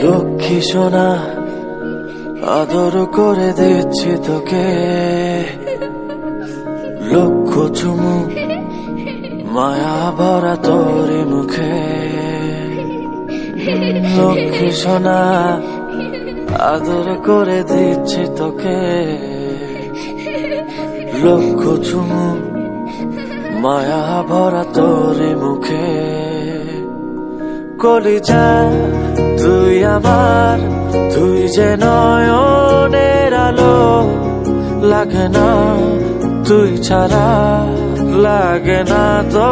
লক্ষ্মী সোনা আদর করে দিচ্ছি তোকে, লক্ষ চুমু মায়া ভরা তোরি মুখে। লক্ষ্মী সোনা আদর করে দিচ্ছি তোকে, লক্ষ চুমু মায়া ভরা তোরি মুখে। কলিজা তুই আমার, তুই যে নয়নের আলো, লাগে না তুই ছাড়া, লাগে না তো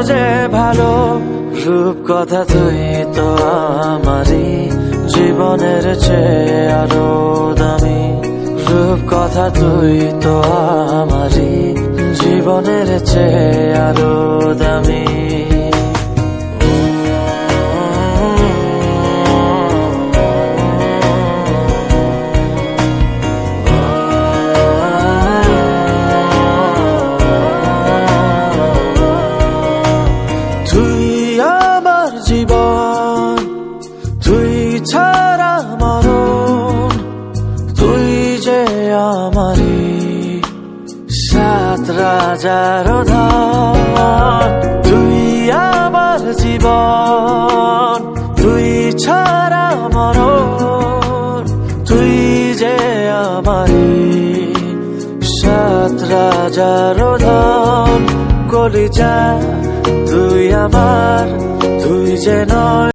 যে ভালো। রূপ কথা তুই তো আমারই, জীবনের চেয়ে আরো দামি। রূপ কথা তুই তো আমারই, জীবনের চেয়ে আরো দামি। জীবন তুই ছাড়া মরণ, তুই যে আমারি সাত রাজার ধন। তুই আমার জীবন, তুই ছাড়া মরণ, তুই যে আমারি সাত রাজার ধন। কলিজা তুই আমার, তুই যে নয়